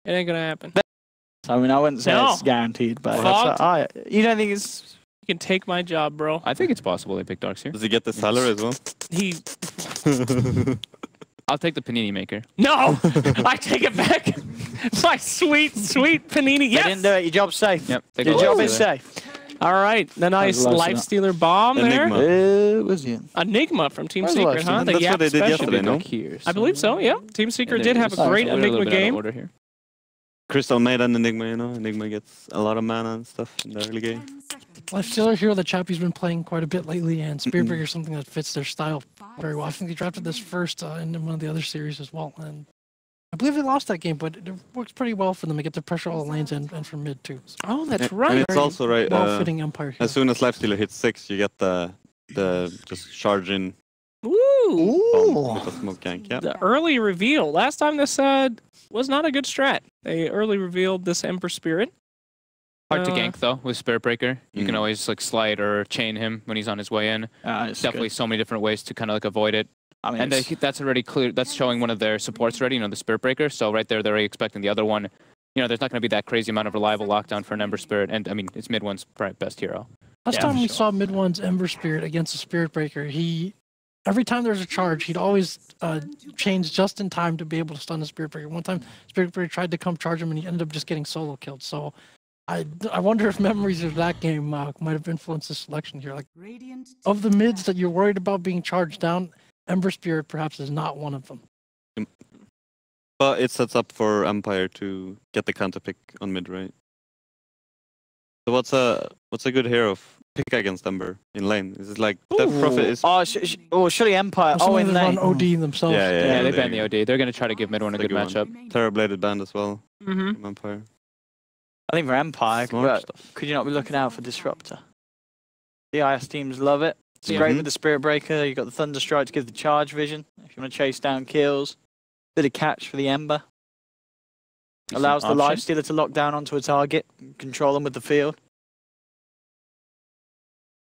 It ain't gonna happen. I mean, I wouldn't say it's guaranteed, but you don't think it's... You can take my job, bro. I think it's possible they pick Darks here. Does he get the salary as well? He... I'll take the panini maker. No! I take it back! My sweet, sweet panini. Yes! They didn't do it. Your job's safe. Yep. Your job is safe. All right. The nice Life Stealer bomb Enigma. there. It was you. Enigma from Team Where's Secret, huh? That's what they did yesterday, no? I believe so, yeah. Team Secret did have a great Enigma game. Order here. Crystal made an Enigma, you know? Enigma gets a lot of mana and stuff in the early game. Lifestealer hero that Chappie's been playing quite a bit lately, and Spiritbreaker is something that fits their style very well. I think they drafted this first in one of the other series as well, and I believe they lost that game, but it works pretty well for them to get to pressure all the lanes and from mid too. So oh, that's right. And it's also right. Well-fitting Empire hero. As soon as Lifestealer hits 6, you get the just charge in. Ooh. With a smoke gank, yeah. The early reveal. Last time this was not a good strat. They early revealed this Ember Spirit. Hard to gank though with Spiritbreaker. You can always like slide or chain him when he's on his way in. Definitely so many different ways to kind of like avoid it. I mean, and that's already clear. That's showing one of their supports already. You know, the Spiritbreaker. So right there, they're already expecting the other one. You know, there's not going to be that crazy amount of reliable lockdown for an Ember Spirit. And I mean, it's mid one's probably best hero. Last time we saw mid one's Ember Spirit against a Spiritbreaker, every time there's a charge, he'd always change just in time to be able to stun the Spiritbreaker. One time, Spiritbreaker tried to come charge him, and he ended up just getting solo killed. So I wonder if memories of that game might have influenced the selection here. Like, of the mids that you're worried about being charged down, Ember Spirit perhaps is not one of them. But it sets up for Empire to get the counter pick on mid, right? So what's a good hero pick against Ember in lane? Is it like Death Prophet is? Surely Empire. In lane. OD themselves. Yeah, they ban the OD. They're going to try to give mid one a good matchup. Terror-bladed band as well. From Empire. I think for Empire, could you not be looking out for Disruptor? The IS teams love it. It's great with the Spiritbreaker. You've got the Thunderstrike to give the charge vision. If you want to chase down kills. Bit of catch for the Ember. Allows the Lifestealer to lock down onto a target. Control them with the field.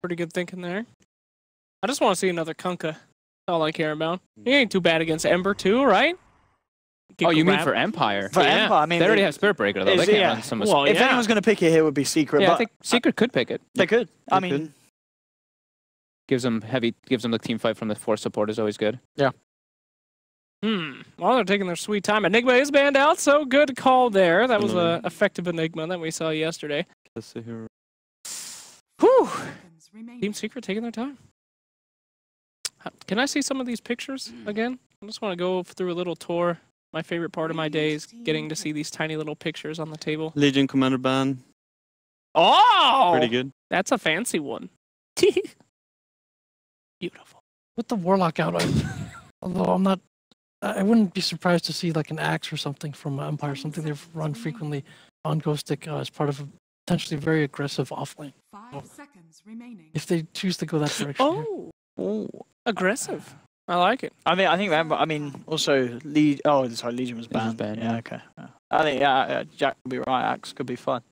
Pretty good thinking there. I just want to see another Kunkka. That's all I care about. He ain't too bad against Ember too, right? Oh, you mean for Empire? For Empire, I mean... They already have Spiritbreaker, though. They can't run some... Well, if anyone's going to pick it here, it would be Secret. Yeah, but I think Secret could pick it. They could. I mean... Gives them the team fight from the force support is always good. Yeah. Well, they're taking their sweet time. Enigma is banned out, so good call there. That was an effective Enigma that we saw yesterday. Whew! Team Secret taking their time. Can I see some of these pictures again? I just want to go through a little tour. My favorite part of my day is getting to see these tiny little pictures on the table. Legion Commander ban. Oh! Pretty good. That's a fancy one. Beautiful. With the Warlock out, although I wouldn't be surprised to see like an axe or something from Empire, something they've run frequently on Ghostic as part of a potentially very aggressive offlane. If they choose to go that direction. Oh, aggressive. I like it. I mean, also Legion was banned. Yeah, okay. I think Jack could be right. Axe could be fun.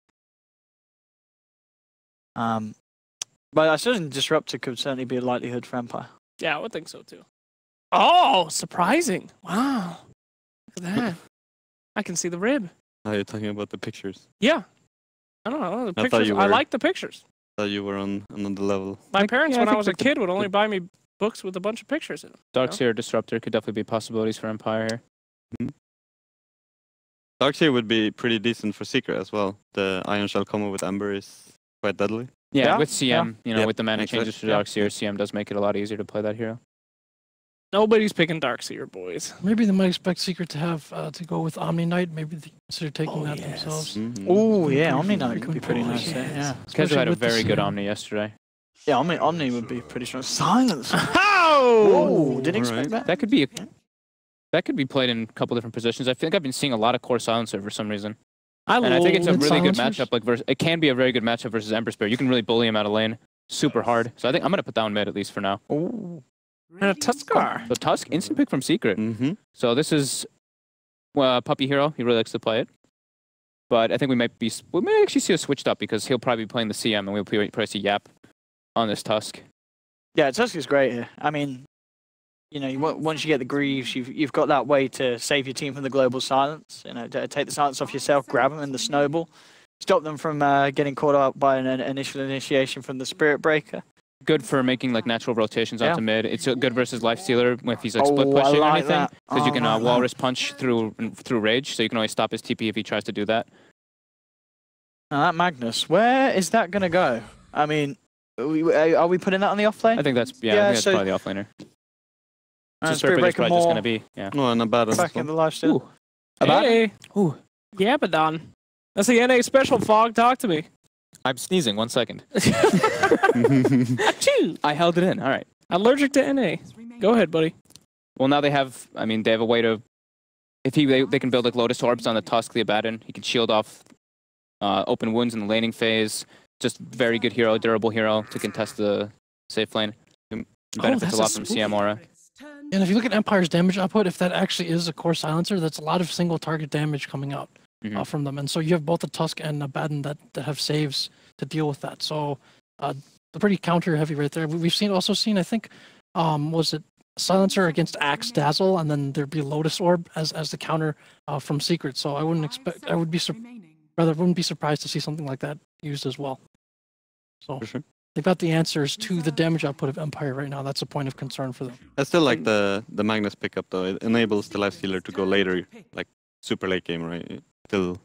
But I suppose Disruptor could certainly be a likelihood for Empire. Yeah, I would think so too. Oh, surprising! Wow, look at that. I can see the rib. Are you talking about the pictures? Yeah. I don't know the pictures. I like the pictures. I thought you were on another level. My parents, when I was a kid, would only buy me books with a bunch of pictures in them. Darkseer Disruptor could definitely be possibilities for Empire here. Darkseer would be pretty decent for Secret as well. The Iron Shell combo with Ember is quite deadly. Yeah, with CM, you know, with the mana changes for Darkseer, CM does make it a lot easier to play that hero. Nobody's picking Darkseer, boys. Maybe they might expect Secret to have to go with Omni Knight. Maybe they consider taking that themselves. Oh yeah, Omni Knight could be pretty nice. Yeah. KheZu had a very good Omni yesterday. Yeah, Omni would be pretty strong. Silence. How? Didn't expect that. That could be played in a couple different positions. I think I've been seeing a lot of core silencer for some reason. I think it's a really good matchup. It can be a very good matchup versus Ember Spirit. You can really bully him out of lane super hard. So I think I'm gonna put down mid at least for now. Ooh. And a Tuskar. So Tusk, instant pick from Secret. So this is Puppey hero. He really likes to play it. But I think we might actually see a switched up because he'll probably be playing the CM and we'll probably see Yap on this Tusk. Yeah, Tusk is great here. I mean, you know, once you get the Greaves, you've got that way to save your team from the global silence. You know, to take the silence off yourself, grab them in the snowball, stop them from getting caught up by an initial initiation from the Spirit Breaker. Good for making like natural rotations onto mid. It's good versus Lifestealer if he's like split pushing or anything, because you can walrus punch through rage, so you can always stop his TP if he tries to do that. Now that Magnus, where is that gonna go? I mean, are we putting that on the offlane? I think that's I think that's probably the offlaner. So Spirit Breaker's probably just gonna be No, and Abaddon. Back in the Lifestealer. Hey. Ooh. Yabaddon. That's the NA special, Fog. Talk to me. I'm sneezing. 1 second. Achoo! I held it in. All right. Allergic to NA. Go ahead, buddy. Well, now they have. I mean, they have a way to. If they can build like Lotus Orbs on the Tusk, the Abaddon. He can shield off open wounds in the laning phase. Just very good hero, durable hero to contest the safe lane. Benefits a lot from CM Aura. And if you look at Empire's damage output, if that actually is a core silencer, that's a lot of single target damage coming out from them. And so you have both the Tusk and Abaddon that have saves to deal with that. So they're pretty counter heavy right there. We've also seen, I think, was it silencer against Axe Dazzle, and then there'd be Lotus Orb as the counter from Secret. So I wouldn't be surprised to see something like that used as well. So For sure. they've got the answers to the damage output of Empire right now. That's a point of concern for them. I still like the Magnus pickup though. It enables the Lifestealer to go later, like super late game, right? It still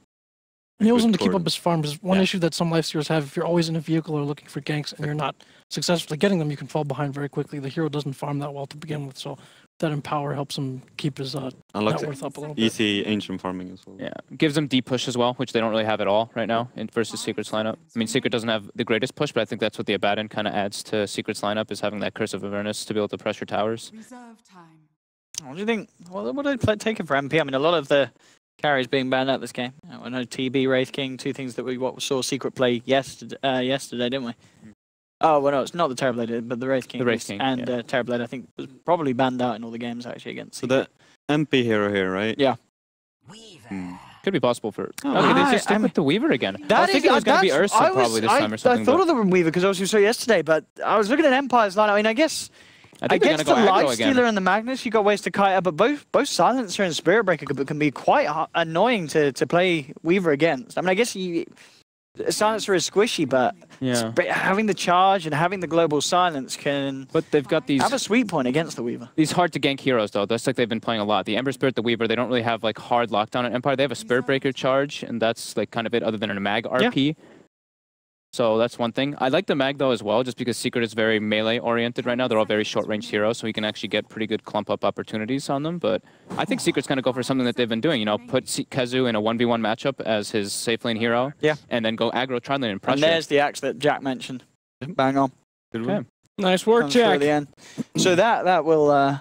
enables him to keep up his farm. Because one issue that some Lifestealers have, if you're always in a vehicle or looking for ganks and you're not successfully getting them, you can fall behind very quickly. The hero doesn't farm that well to begin with, so that Empower helps him keep his net worth up a little bit. Easy ancient farming as well. Yeah, gives them deep push as well, which they don't really have at all right now in versus Secret's lineup. I mean, Secret doesn't have the greatest push, but I think that's what the Abaddon kind of adds to Secret's lineup, is having that Curse of Avernus to be able to pressure towers. What do you think? What do I take it for MP? I mean, a lot of the carries being banned out this game. I know TB, Wraith King, two things that we saw Secret play yesterday, didn't we? Oh, well, no, it's not the Terrorblade, but the Wraith King. The Wraith King, and Terrorblade, I think, was probably banned out in all the games, actually, against Secret. So the MP hero here, right? Yeah. Could be possible for... Okay, they just stick with the Weaver again. I was thinking it was going to be Ursa probably this time or something. I thought of the Weaver because obviously we saw yesterday, but I was looking at Empire's line. I mean, I guess against the Lifestealer and the Magnus, you got ways to kite up, but both Silencer and Spirit Breaker can be quite annoying to play Weaver against. I mean, I guess Silencer is squishy, but having the charge and having the global silence can they've got these have a sweet point against the Weaver. These hard to gank heroes though. That's like they've been playing a lot. The Ember Spirit, the Weaver, they don't really have like hard lockdown at Empire. They have a Spirit Breaker charge, and that's like kind of it other than a mag RP. So that's one thing. I like the mag though as well, just because Secret is very melee oriented right now. They're all very short range heroes, so he can actually get pretty good clump up opportunities on them. But I think Secret's gonna go for something that they've been doing. You know, put KheZu in a 1v1 matchup as his safe lane hero. Yeah. And then go aggro tri lane and pressure. And there's the axe that Jack mentioned. Bang on. Good okay. Nice work, Jack. The end. So that will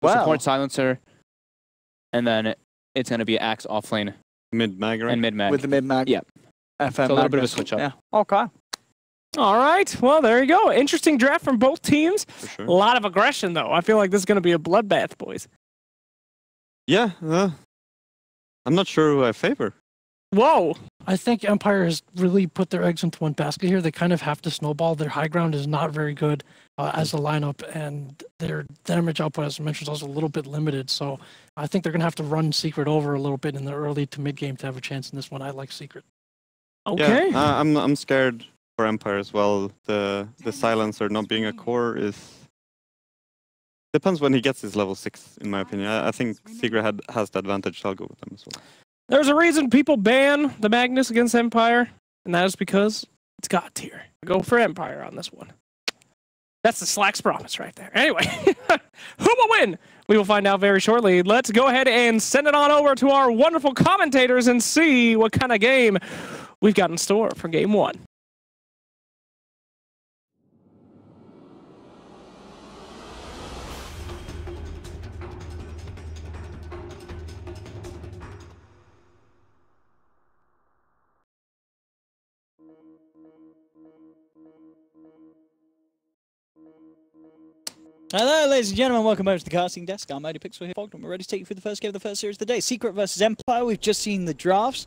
support silencer, and then it's gonna be axe off lane. Mid mag, right? And mid mag. With the mid mag. Yeah. FM so a little bit of a switch up. Yeah. Okay. All right. Well, there you go. Interesting draft from both teams. For sure. A lot of aggression, though. I feel like this is going to be a bloodbath, boys. Yeah. I'm not sure who I favor. Whoa. I think Empire has really put their eggs into one basket here. They kind of have to snowball. Their high ground is not very good as a lineup, and their damage output, as I mentioned, is also a little bit limited. So I think they're going to have to run Secret over a little bit in the early to mid game to have a chance in this one. I like Secret. Okay. Yeah, I'm scared for Empire as well. The silencer not being a core depends when he gets his level 6, in my opinion. I think Secret has the advantage, so I'll go with them as well. There's a reason people ban the Magnus against Empire, and that is because it's God tier. Go for Empire on this one. That's the Slacks promise right there. Anyway, who will win? We will find out very shortly. Let's go ahead and send it on over to our wonderful commentators and see what kind of game we've got in store for game 1. Hello, ladies and gentlemen. Welcome back to the casting desk. I'm Pixel here, and we're ready to take you through the first game of the first series of the day. Secret versus Empire. We've just seen the drafts.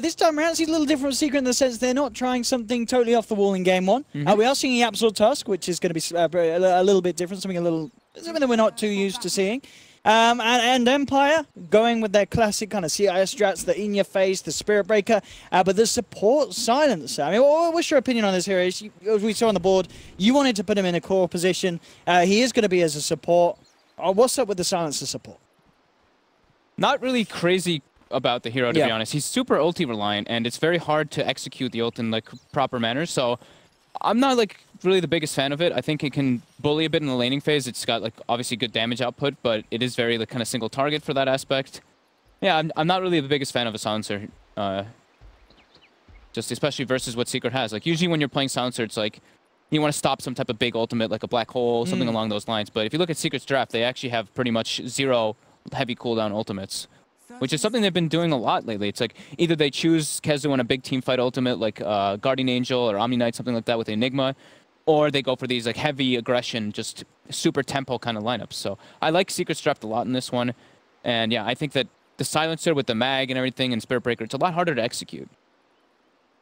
This time around, it's a little different with Secret in the sense they're not trying something totally off the wall in game 1. We are seeing YapzOr Tusk, which is going to be a little bit different, something a little something that we're not too used to seeing. And Empire going with their classic kind of CIS strats, the in your face, the Spirit Breaker, but the support Silencer. I mean, what's your opinion on this here? As we saw on the board, you wanted to put him in a core position. He is going to be as a support. What's up with the Silencer support? Not really crazy about the hero, to be honest. He's super ulti reliant, and it's very hard to execute the ult in like proper manner. So I'm not like really the biggest fan of it. I think it can bully a bit in the laning phase. It's got like obviously good damage output, but it is very like kind of single target for that aspect. Yeah, I'm not really the biggest fan of a Silencer. Just especially versus what Secret has. Like usually when you're playing Silencer, it's like you want to stop some type of big ultimate like a black hole, something along those lines. But if you look at Secret's draft, they actually have pretty much 0 heavy cooldown ultimates, which is something they've been doing a lot lately. It's like either they choose KheZu on a big team fight ultimate like Guardian Angel or Omni Knight, something like that with Enigma, or they go for these like heavy aggression, just super tempo kind of lineups. So I like Secret's draft a lot in this one. And yeah, I think that the Silencer with the mag and everything and Spirit Breaker, it's a lot harder to execute.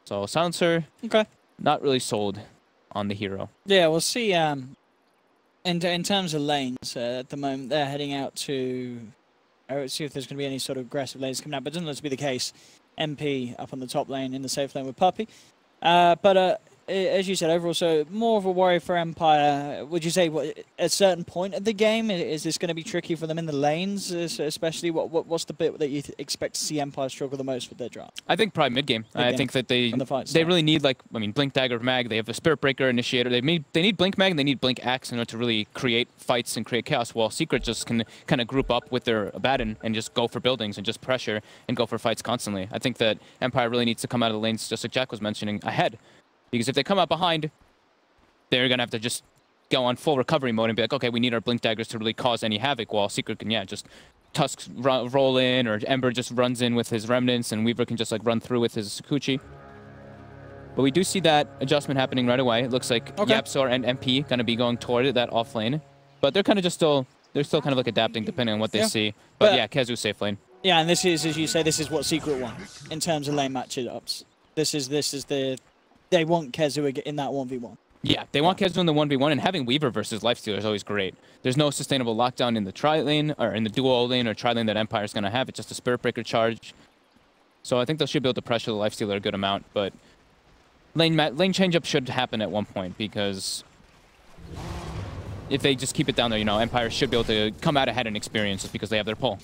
So Silencer, not really sold on the hero. Yeah, we'll see. In terms of lanes, at the moment they're heading out to... Let's see if there's going to be any sort of aggressive lanes coming out, but it doesn't look to be the case. MP up on the top lane in the safe lane with Puppey. But as you said, overall, so more of a worry for Empire. Would you say at a certain point of the game, is this going to be tricky for them in the lanes, especially? What's the bit that you expect to see Empire struggle the most with their draft? I think probably mid-game. I think that they really need, like, I mean, Blink Dagger Mag. They have a Spirit Breaker Initiator. They need Blink Mag and they need Blink Axe in order to really create fights and create chaos, while Secret just can kind of group up with their Abaddon and just go for buildings and just pressure and go for fights constantly. I think that Empire really needs to come out of the lanes, just like Jack was mentioning, ahead. Because if they come out behind, they're going to have to just go on full recovery mode and be like, okay, we need our Blink Daggers to really cause any havoc, while Secret can, just Tusks roll in, or Ember just runs in with his Remnants, and Weaver can just like run through with his Sakuchi. But we do see that adjustment happening right away. It looks like YapzOr and MP going to be going toward that off lane. But they're kind of just they're still kind of like adapting depending on what they see. But yeah, KheZu safe lane. Yeah, and this is, as you say, this is what Secret want in terms of lane matchups. This is the... They want KheZu in that 1v1. Yeah, they want KheZu in the 1v1, and having Weaver versus Lifestealer is always great. There's no sustainable lockdown in the tri lane, or in the duo lane or tri lane that Empire's going to have. It's just a Spirit Breaker charge. So I think they should be able to pressure the Lifestealer a good amount, but lane change-up should happen at one point, because if they just keep it down there, Empire should be able to come out ahead in experience just because they have their pull.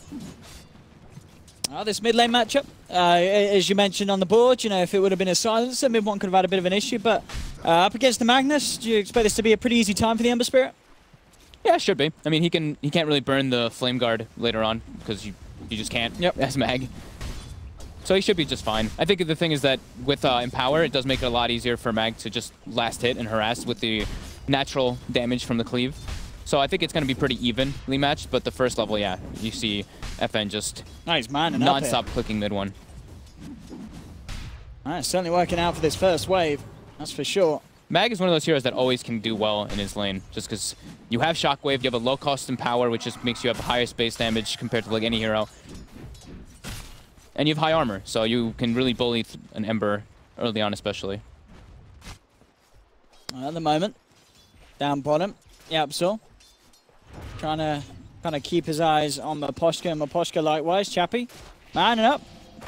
This mid lane matchup, as you mentioned on the board, if it would have been a Silencer, mid one could have had a bit of an issue, but up against the Magnus, do you expect this to be a pretty easy time for the Ember Spirit? Yeah, it should be. I mean, he can't really burn the Flame Guard later on, because you just can't as Mag. So he should be just fine. I think the thing is that with Empower, it does make it a lot easier for Mag to just last hit and harass with the natural damage from the cleave. So I think it's going to be pretty evenly matched, but the first level, yeah, you see FN just non-stop clicking mid one. Certainly working out for this first wave, that's for sure. Mag is one of those heroes that always can do well in his lane, just because you have Shockwave, you have a low cost in power, which just makes you have higher space damage compared to like any hero. And you have high armor, so you can really bully an Ember early on especially. At the moment, down bottom, YapzOr. Trying to kind of keep his eyes on Maposhka, and Maposhka likewise. Chappie, manning up.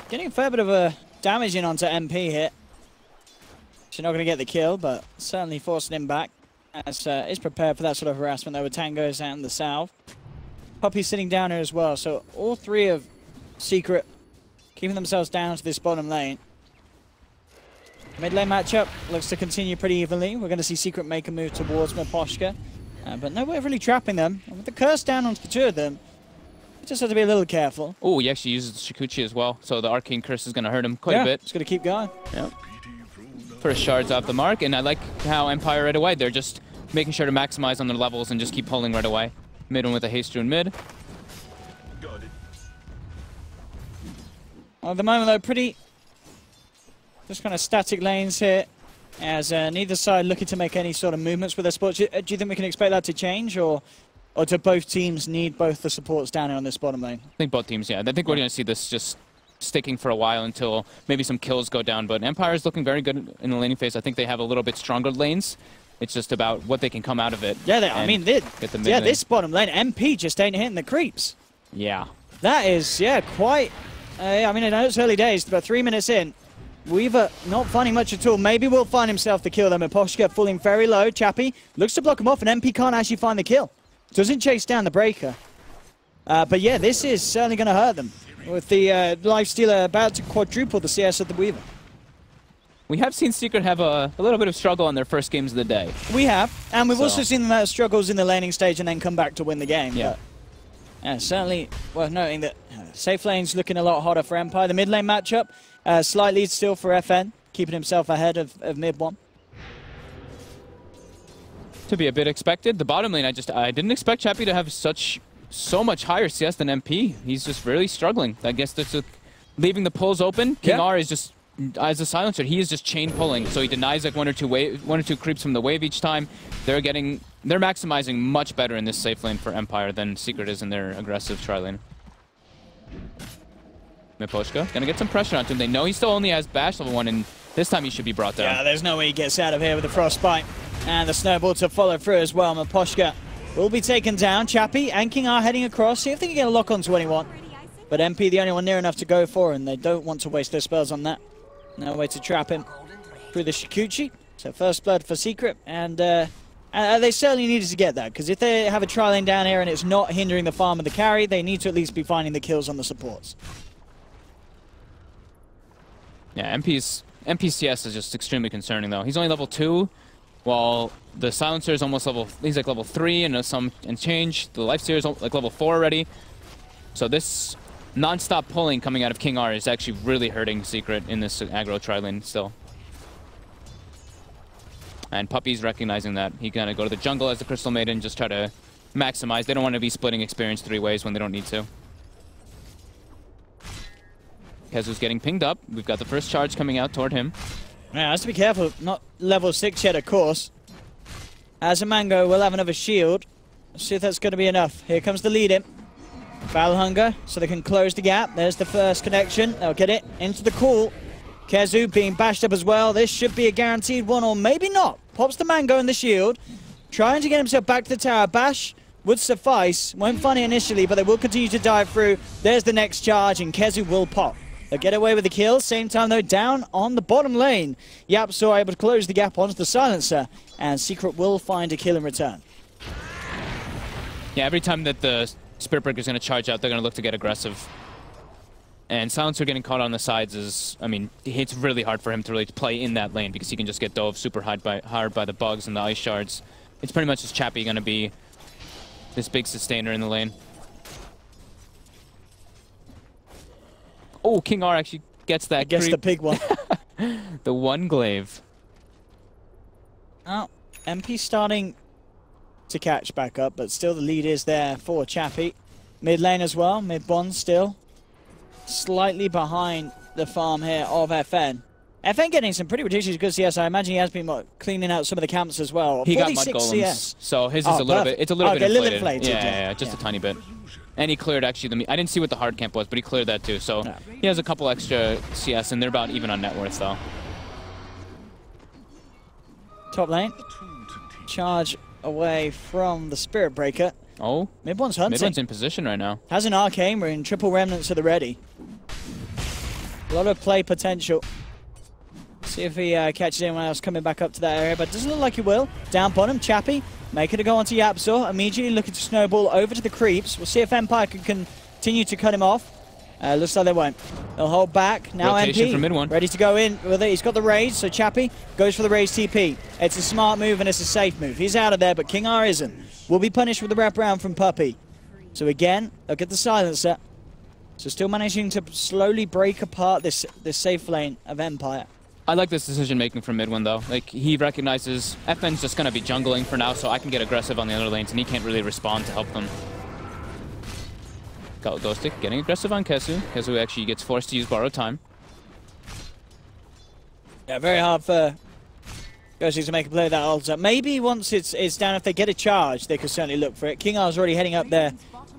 Getting a fair bit of a damage in onto MP here. She's not going to get the kill, but certainly forcing him back. As is prepared for that sort of harassment though, with Tango's out in the south. Puppey sitting down here as well, so all three of Secret keeping themselves down to this bottom lane. Mid lane matchup looks to continue pretty evenly. We're going to see Secret make a move towards Maposhka. But no way of really trapping them. And with the curse down onto the two of them, you just have to be a little careful. Oh, he actually uses the Shikuchi as well, so the Arcane Curse is going to hurt him quite a bit. It's going to keep going. Yep. First shards off the mark, and I like how Empire right away, they're just making sure to maximize on their levels and just keep pulling right away. Mid one with a haste rune mid. Well, at the moment, though, pretty just kind of static lanes here. As neither side looking to make any sort of movements with their supports. Do you think we can expect that to change, or do both teams need both the supports down here on this bottom lane? I think both teams, yeah. I think we're going to see this just sticking for a while until maybe some kills go down, but Empire is looking very good in the laning phase. I think they have a little bit stronger lanes, It's just about what they can come out of it. Yeah, I mean, this bottom lane, MP just ain't hitting the creeps. Yeah. That is, quite... I mean, I know it's early days, but 3 minutes in, Weaver not finding much at all. Maybe will find himself the kill, though. Miposhka falling very low. Chappie looks to block him off, and MP can't actually find the kill. Doesn't chase down the breaker. But yeah, this is certainly going to hurt them, with the lifestealer about to quadruple the CS of the Weaver. We have seen Secret have a little bit of struggle on their first games of the day. We have, and we've also seen them have struggles in the laning stage and then come back to win the game. Yeah. But, certainly worth noting that safe lane's looking a lot hotter for Empire. The mid lane matchup, slight lead still for FN, keeping himself ahead of mid one. To be a bit expected. The bottom lane, I didn't expect Chappie to have so much higher CS than MP. He's just really struggling. I guess that's leaving the pulls open. King R is just, as a silencer, he is just chain pulling. So he denies like one or two creeps from the wave each time. They're maximizing much better in this safe lane for Empire than Secret is in their aggressive tri lane. Miposhka gonna get some pressure onto him. They know he still only has Bash level 1, and this time he should be brought down. Yeah, there's no way he gets out of here with the Frostbite. And the snowball to follow through as well. Miposhka will be taken down. Chappie and King are heading across. See if they can get a lock onto anyone. But MP the only one near enough to go for, and they don't want to waste their spells on that. No way to trap him through the Shikuchi. So first blood for Secret, and they certainly needed to get that, because if they have a tri lane down here and it's not hindering the farm of the carry, they need to at least be finding the kills on the supports. Yeah, MP's CS is just extremely concerning though. He's only level 2, while the silencer is almost he's like level 3 and change. The lifestealer is like level 4 already. So this non-stop pulling coming out of King R is actually really hurting Secret in this aggro tri lane still. And Puppey's recognizing that. He's gonna go to the jungle as the Crystal Maiden, just try to maximize. They don't want to be splitting experience 3 ways when they don't need to. KheZu's getting pinged up. We've got the first charge coming out toward him. Yeah, has to be careful. Not level 6 yet, of course. As a Mango will have another shield. Let's see if that's going to be enough. Here comes the lead in. Battle Hunger, so they can close the gap. There's the first connection. They'll get it into the call. KheZu being bashed up as well. This should be a guaranteed one, or maybe not. Pops the Mango in the shield. Trying to get himself back to the tower. Bash would suffice. Won't find it initially, but they will continue to dive through. There's the next charge, and KheZu will pop. They'll get away with the kill. Same time, though, down on the bottom lane. YapzOr able to close the gap onto the silencer, and Secret will find a kill in return. Yeah, every time that the Spirit Breaker is going to charge out, they're going to look to get aggressive. And Silencer getting caught on the sides is, I mean, it's really hard for him to really play in that lane because he can just get dove super hard by the bugs and the ice shards. It's pretty much just Chappie going to be this big sustainer in the lane. Oh, King R actually gets that. Gets the big one. The one glaive. Oh, MP starting to catch back up, but still the lead is there for Chappie. Mid lane as well, mid bond still. Slightly behind the farm here of FN. FN getting some pretty ridiculous good CS. I imagine he has been cleaning out some of the camps as well. He got mud golems, CS. So his is a little bit. It's a little bit inflated. Yeah, just a tiny bit. And he cleared actually I didn't see what the hard camp was, but he cleared that too. So he has a couple extra CS, and they're about even on net worth though. Top lane. Charge away from the Spirit Breaker. Oh, Mid one's hunting. Mid one's in position right now. Has an arcane. We're in triple remnants at the ready. A lot of play potential. See if he catches anyone else coming back up to that area, but doesn't look like he will. Down bottom, Chappie making it go onto YapzOr. Immediately looking to snowball over to the creeps. We'll see if Empire can continue to cut him off. Looks like they won't. They'll hold back. Now rotation MP from mid one. Ready to go in. Well, he's got the rage, so Chappie goes for the rage TP. It's a smart move and it's a safe move. He's out of there, but King R isn't. Will be punished with the wrap round from Puppey. So again, they'll get the silencer. So still managing to slowly break apart this safe lane of Empire. I like this decision making from mid one though. Like he recognizes FN's just gonna be jungling for now, so I can get aggressive on the other lanes, and he can't really respond to help them. Ghostic getting aggressive on KheZu. KheZu actually gets forced to use borrowed time. Yeah, very hard for Ghostic to make a play of that ulti. Maybe once it's down, if they get a charge, they could certainly look for it. King R's already heading up there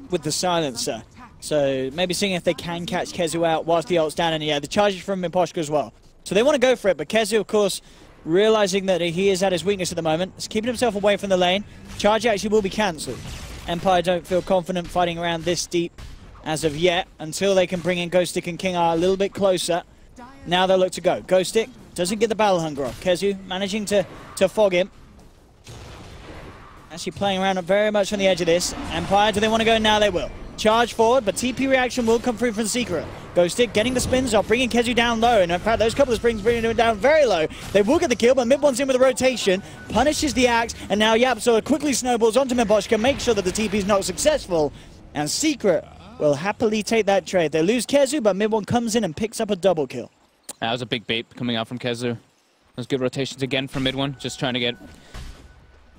with the silencer. So maybe seeing if they can catch KheZu out whilst the ult's down, and yeah, the charge is from Miposhka as well. So they want to go for it, but KheZu, of course, realizing that he is at his weakness at the moment. He's keeping himself away from the lane. Charge actually will be cancelled. Empire don't feel confident fighting around this deep as of yet, until they can bring in Ghostic and KingR a little bit closer. Now they'll look to go. Ghostic doesn't get the battle hunger off. KheZu managing to fog him. Actually playing around very much on the edge of this. Empire, do they want to go? Now they will. Charge forward, but TP reaction will come through from Secret. Ghostic getting the spins off, bringing KheZu down low, and in fact those couple of springs bringing him down very low. They will get the kill, but Mid-One's in with a rotation, punishes the axe, and now YapzOr quickly snowballs onto Mid-Boshka, makes sure that the TP is not successful, and Secret will happily take that trade. They lose KheZu, but Mid-One comes in and picks up a double kill. That was a big bait coming out from KheZu. Those good rotations again from Mid-One, just trying to get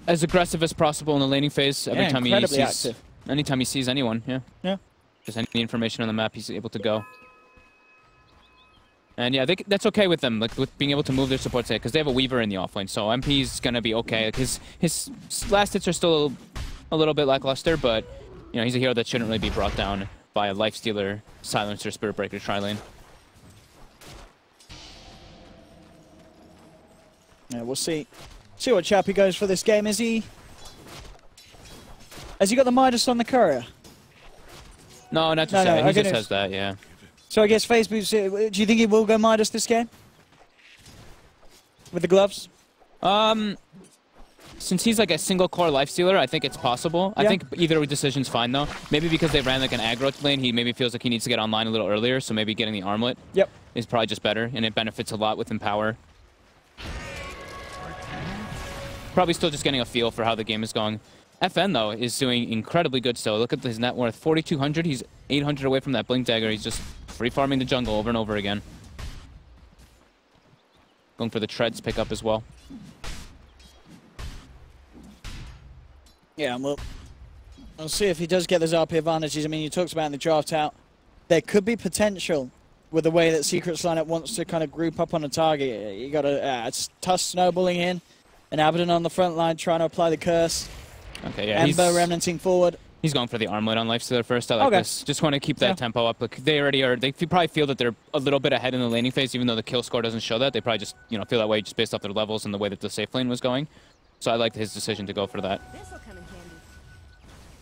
as aggressive as possible in the laning phase every time he sees active. Anytime he sees anyone, yeah. Just any information on the map, he's able to go. And yeah, that's okay with them, like with being able to move their support set, because they have a Weaver in the offlane, so MP's gonna be okay. Like his last hits are still a little bit lackluster, but you know he's a hero that shouldn't really be brought down by a Lifestealer, Silencer, Spirit Breaker tri-lane. Yeah, we'll see what Chappie goes for this game. Has he got the Midas on the courier? No, not just that. He just has that, yeah. So I guess FaZe, do you think he will go Midas this game? With the gloves? Since he's like a single core lifestealer, I think it's possible. Yeah. I think either decision's fine though. Maybe because they ran like an aggro lane, he maybe feels like he needs to get online a little earlier, so maybe getting the armlet is probably just better, and it benefits a lot with Empower. Probably still just getting a feel for how the game is going. FN, though, is doing incredibly good still. Look at his net worth, 4,200. He's 800 away from that Blink Dagger. He's just free-farming the jungle over and over again. Going for the Treads pickup as well. Yeah, well, we'll see if he does get those RP advantages. I mean, you talked about in the draft out, there could be potential with the way that Secret's lineup wants to kind of group up on a target. You got a Tusk snowballing in, and Abaddon on the front line trying to apply the curse. Okay, yeah. Ember remnanting forward. He's going for the armlet on Lifestealer first. I like this. Just want to keep that tempo up. Like they already are. They probably feel that they're a little bit ahead in the laning phase, even though the kill score doesn't show that. They probably just feel that way just based off their levels and the way that the safe lane was going. So I liked his decision to go for that.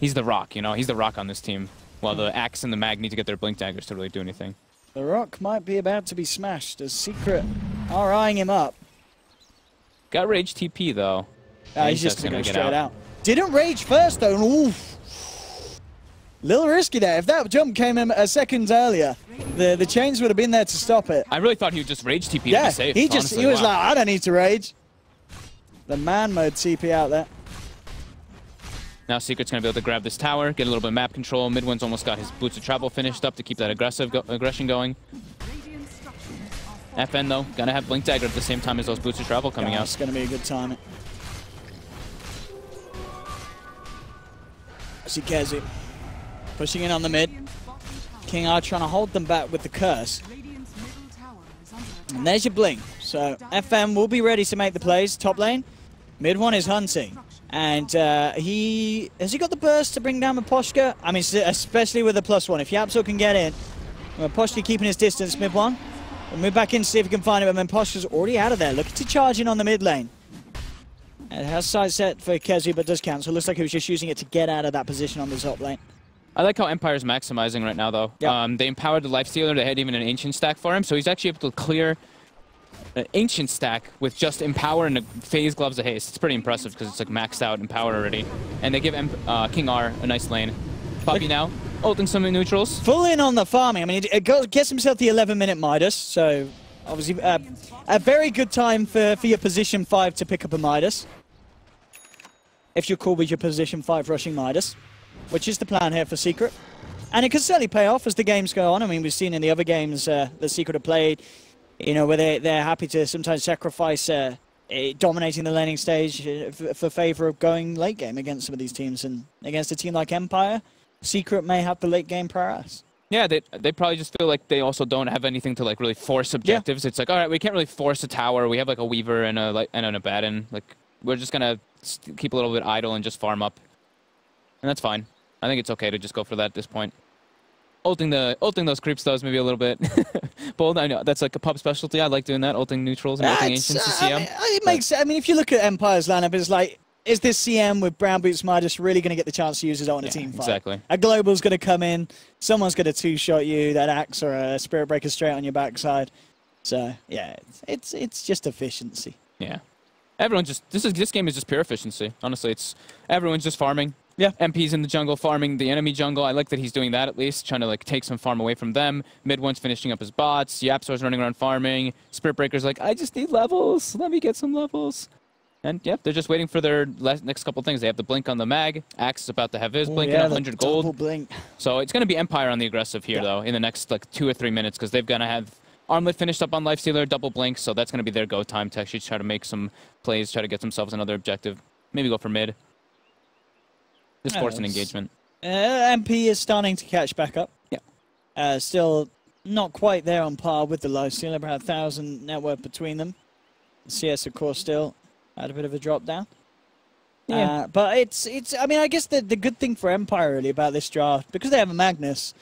He's the rock, He's the rock on this team. While the Axe and the Mag need to get their Blink Daggers to really do anything. The rock might be about to be smashed as Secret are eyeing him up. Got Rage TP though. He's just going to go straight out. Didn't rage first though. Oof. Little risky there. If that jump came in a second earlier, the chains would have been there to stop it. I really thought he would just rage TP to be safe. He was like, I don't need to rage. The man mode TP out there. Now Secret's going to be able to grab this tower, get a little bit of map control. Mid-One's almost got his Boots of Travel finished up to keep that aggression going. FN though, going to have Blink Dagger at the same time as those Boots of Travel coming out. It's going to be a good time. I see KheZu pushing in on the mid. KingR trying to hold them back with the curse. And there's your Blink. So FM will be ready to make the plays. Top lane, Mid-One is hunting. And has he got the burst to bring down Mid-Boshka? I mean, especially with the +1. If YapzOr can get in, Mid-Boshka keeping his distance, Mid-One. We'll move back in to see if we can find him, but Mid-Boshka's already out of there. Looking to charge in on the mid lane. It has side set for KheZu, but does cancel. Looks like he was just using it to get out of that position on the top lane. I like how Empire's maximizing right now, though. Yep. They empowered the Lifestealer. They had even an Ancient stack for him, so he's actually able to clear an Ancient stack with just Empower and a FaZe Gloves of Haste. It's pretty impressive because it's like maxed out Empower already. And they give KingR a nice lane. Puppey now, ulting some neutrals. Full in on the farming. I mean, it gets himself the 11-minute Midas, so obviously a very good time for your position 5 to pick up a Midas. If you're cool with your position 5 rushing Midas, which is the plan here for Secret. And it can certainly pay off as the games go on. I mean, we've seen in the other games that Secret have played, where they're happy to sometimes sacrifice dominating the laning stage for favor of going late game against some of these teams. And against a team like Empire, Secret may have the late game prowess. Yeah, they probably just feel like they also don't have anything to like really force objectives. Yeah. It's like, all right, we can't really force a tower. We have like a Weaver and an Abaddon. Like, we're just gonna keep a little bit idle and just farm up, and that's fine. I think it's okay to just go for that at this point. Ulting those creeps though is maybe a little bit Bold, I know. That's like a pub specialty. I like doing that, ulting neutrals and ulting ancients to CM. It makes. I mean, if you look at Empire's lineup, it's like, is this CM with Brown Boots Midas really going to get the chance to use his ult in a team fight? Exactly. A Global's going to come in, someone's going to two-shot you, that axe or a Spirit Breaker straight on your backside. So, yeah, it's just efficiency. Yeah. Everyone just, this game is just pure efficiency. Honestly, everyone's just farming. Yeah. MP's in the jungle, farming the enemy jungle. I like that he's doing that at least, trying to like take some farm away from them. Mid one's finishing up his bots. YapzOr's running around farming. Spirit Breaker's like, I just need levels. Let me get some levels. And yeah, they're just waiting for their next couple things. They have the blink on the mag. Axe is about to have his blink and 100 gold. Blink. So it's going to be Empire on the aggressive here though in the next like 2 or 3 minutes because they're going to have Armlet finished up on Lifestealer, double blink. So that's going to be their go time to actually try to make some plays, try to get themselves another objective. Maybe go for mid. Just force an engagement. MP is starting to catch back up. Yeah. Still not quite there on par with the Lifestealer, about 1,000 net worth between them. CS, of course, still had a bit of a drop down. Yeah. But it's. I mean, I guess the good thing for Empire really about this draft, because they have a Magnus,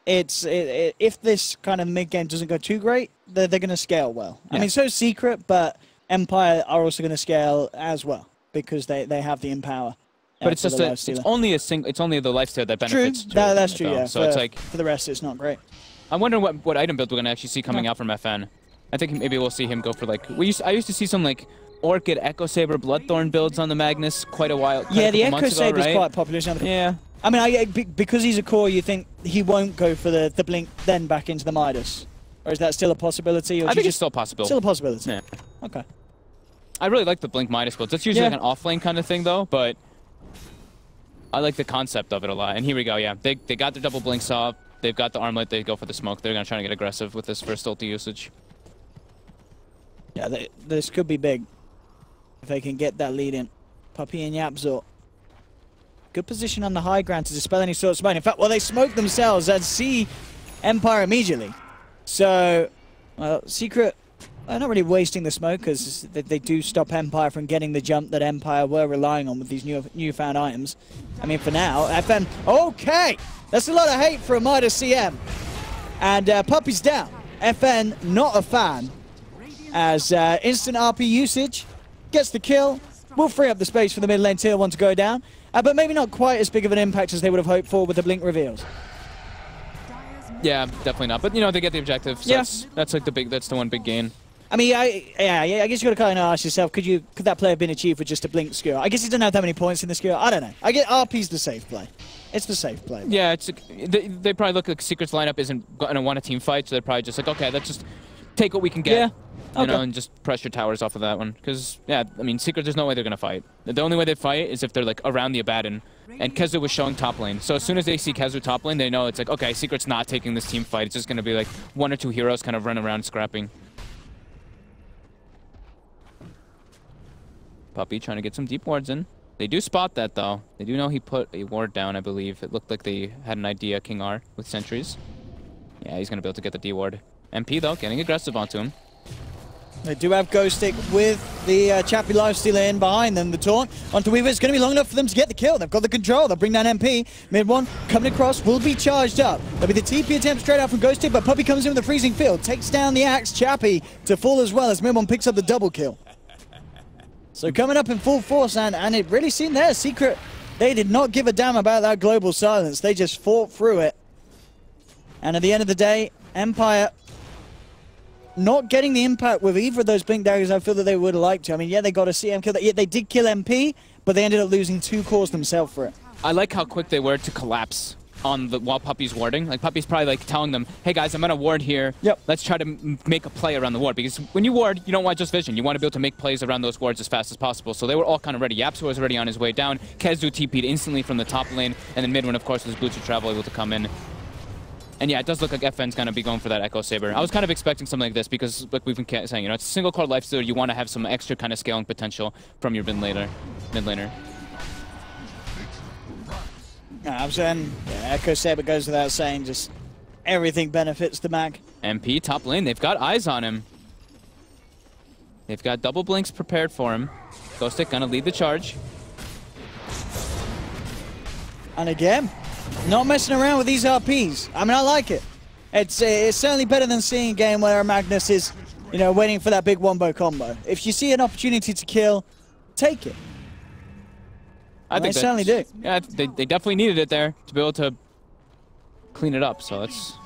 if this kind of mid game doesn't go too great, they're going to scale well. Yeah. I mean, so Secret, but Empire are also going to scale as well because they have the Empower. But it's just it's only the Lifestealer that benefits. True. That's true. Yeah. So it's like for the rest, it's not great. I'm wondering what item build we're gonna actually see coming out from FN. I think maybe we'll see him go for like I used to see some like Orchid, Echo Saber, Bloodthorn builds on the Magnus quite a while. Yeah, the Echo Saber is quite popular. Yeah. I mean, because he's a core, you think he won't go for the blink then back into the Midas, or is that still a possibility? Or I think it's still possible. Still a possibility. Yeah. Okay. I really like the blink Midas builds. That's usually like an offlane kind of thing though, but I like the concept of it a lot. And here we go, yeah. They got their double blinks off. They've got the armlet. They go for the smoke. They're going to try to get aggressive with this first ulti usage. Yeah, this could be big if they can get that lead in. Puppey and YapzOr. Good position on the high ground to dispel any sort of smoke. In fact, well, they smoke themselves and see Empire immediately. So, well, Secret not really wasting the smoke because they do stop Empire from getting the jump that Empire were relying on with these newfound items. I mean, for now, FN... Okay! That's a lot of hate for a Midas CM. And Puppey's down. FN not a fan. As instant RP usage gets the kill. Will free up the space for the mid lane tier 1 to go down. But maybe not quite as big of an impact as they would have hoped for with the blink reveals. Yeah, definitely not. But, you know, they get the objective. So that's like that's the one big gain. I mean, I guess you got to kind of ask yourself, could that play have been achieved with just a blink skewer? I guess he doesn't have that many points in the skewer. I don't know. I get RP's the safe play. It's the safe play. Yeah, they probably look like Secret's lineup isn't going to want a team fight, so they're probably just like, okay, let's just take what we can get. Yeah. You know, and just pressure towers off of that one. Because, yeah, I mean, Secret, there's no way they're going to fight. The only way they fight is if they're, like, around the Abaddon. And KheZu was showing top lane. So as soon as they see KheZu top lane, they know it's like, okay, Secret's not taking this team fight. It's just going to be, like, 1 or 2 heroes kind of run around scrapping. Puppey trying to get some deep wards in. They do spot that, though. They do know he put a ward down, I believe. It looked like they had an idea, King R, with sentries. Yeah, he's going to be able to get the D ward. MP, though, getting aggressive onto him. They do have Ghost Stick with the Chappie Lifestealer in behind them. The taunt onto Weaver. It's going to be long enough for them to get the kill. They've got the control. They'll bring down MP. Mid one coming across will be charged up. There'll be the TP attempt straight out from Ghost Stick, but Puppey comes in with the freezing field. Takes down the axe. Chappie to fall as well as Mid one picks up the double kill. So coming up in full force, and it really seemed there. Secret, they did not give a damn about that global silence. They just fought through it. And at the end of the day, Empire not getting the impact with either of those blink daggers I feel that they would have liked to. I mean, yeah, they got a CM kill. Yeah, they did kill MP, but they ended up losing 2 cores themselves for it. I like how quick they were to collapse on while Puppey's warding. Like, Puppey's probably like telling them, hey guys, I'm gonna ward here. Yep. Let's try to make a play around the ward. Because when you ward, you don't want just vision. You want to be able to make plays around those wards as fast as possible. So they were all kind of ready. YapzOr was already on his way down. KheZu TP'd instantly from the top lane. And then mid one, of course, was Boots of Travel able to come in. And yeah, it does look like FN's going to be going for that Echo Saber. I was kind of expecting something like this because, like we've been saying, you know, it's a single core lifestealer. You want to have some extra kind of scaling potential from your mid laner. I'm saying, yeah, Echo Saber goes without saying, just everything benefits the mag. MP, top lane, they've got eyes on him. They've got double blinks prepared for him. Ghost Stick going to lead the charge. And again, not messing around with these RPs. I mean, I like it. It's certainly better than seeing a game where a Magnus is, you know, waiting for that big wombo combo. If you see an opportunity to kill, take it. I think they certainly do. Yeah, they definitely needed it there to be able to clean it up. So that's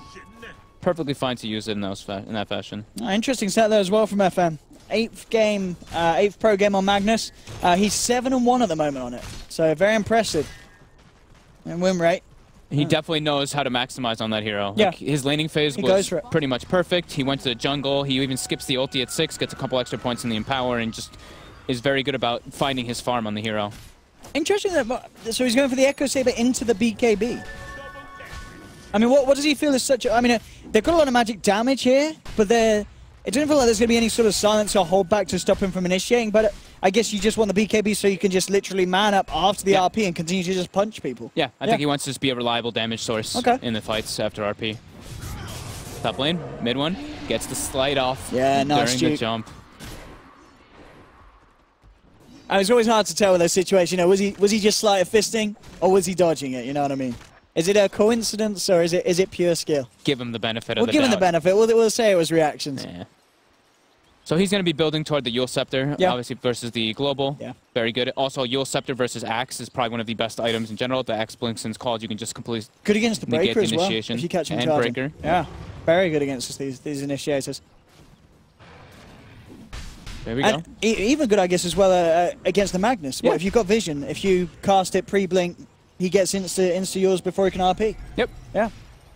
perfectly fine to use it in that fashion. Interesting set there as well from FM. 8th pro game on Magnus. He's 7-1 at the moment on it. So very impressive. And win rate. He definitely knows how to maximize on that hero. Yeah. Like, his laning phase was pretty much perfect. He went to the jungle. He even skips the ulti at 6, gets a couple extra points in the empower, and just is very good about finding his farm on the hero. Interesting that, so he's going for the Echo Saber into the BKB. I mean, what does he feel is such a... I mean, they've got a lot of magic damage here, but it doesn't feel like there's going to be any sort of silence or hold back to stop him from initiating, but I guess you just want the BKB so you can just literally man up after the RP and continue to just punch people. Yeah, I think he wants to just be a reliable damage source in the fights after RP. Top lane, mid one, gets the slide off during the jump. And it's always hard to tell with those situations. You know, was he just sleight of fisting, or was he dodging it? You know what I mean? Is it a coincidence, or is it pure skill? Give him the benefit of the doubt. We'll give him the benefit. We'll say it was reactions. Yeah. So he's going to be building toward the Yule Scepter, obviously, versus the Global. Yeah. Very good. Also, Yule Scepter versus Axe is probably one of the best items in general. The Axe Blinkson's called. You can just completely good against the Breaker as well, initiation if you catch him and charging. Breaker. Yeah, very good against these initiators. There we go. Even good, I guess, as well against the Magnus. Yeah. Well, if you've got vision, if you cast it pre-blink, he gets insta yours before he can RP. Yep. Yeah.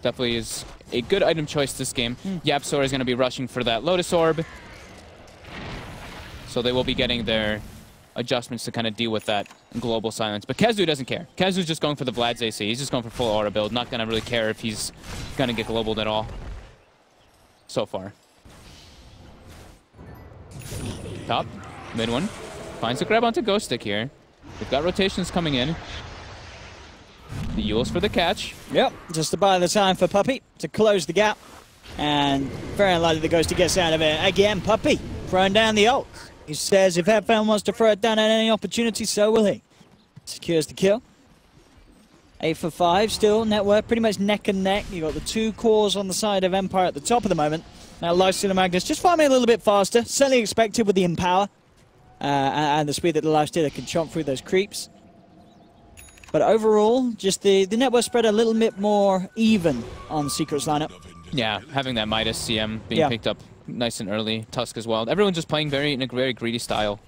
Definitely is a good item choice this game. YapzOr is going to be rushing for that Lotus Orb. So they will be getting their adjustments to kind of deal with that global silence. But KheZu doesn't care. KheZu's just going for the Vlad's AC. He's just going for full aura build. Not going to really care if he's going to get globaled at all. So far. Top. Mid one. Finds a grab onto Ghost Stick here. We've got rotations coming in. The Yules for the catch. Yep. Just to buy the time for Puppey to close the gap. And very unlikely the Ghost gets out of it. Again, Puppey throwing down the ult. He says if FM wants to throw it down at any opportunity, so will he. Secures the kill. 8 for 5 still. Network pretty much neck and neck. You've got the 2 cores on the side of Empire at the top of the moment. Now Lifestealer Magnus just farming a little bit faster. Certainly expected with the Empower and the speed that the Lifestealer can chomp through those creeps. But overall, just the network spread a little bit more even on Secret's lineup. Yeah, having that Midas CM being picked up nice and early. Tusk as well. Everyone's just playing in a very greedy style.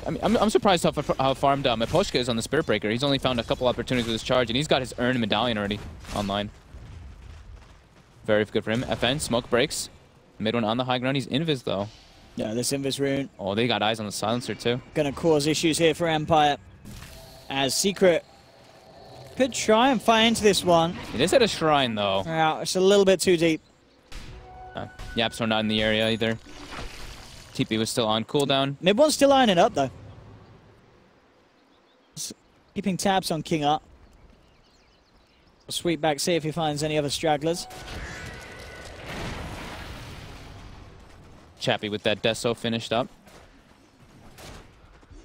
I mean, I'm surprised how farmed Maposhka is on the Spirit Breaker. He's only found a couple opportunities with his charge, and he's got his earned medallion already online. Very good for him. FN, smoke breaks. Mid one on the high ground. He's invis, though. Yeah, this invis rune. Oh, they got eyes on the silencer, too. Gonna cause issues here for Empire. As Secret could try and fight into this one. It is at a shrine, though. Yeah, it's a little bit too deep. YapzOr not in the area either. TP was still on cooldown. Mid one's still lining up, though. Keeping tabs on King up. Sweep back, see if he finds any other stragglers. Chappy with that Deso finished up.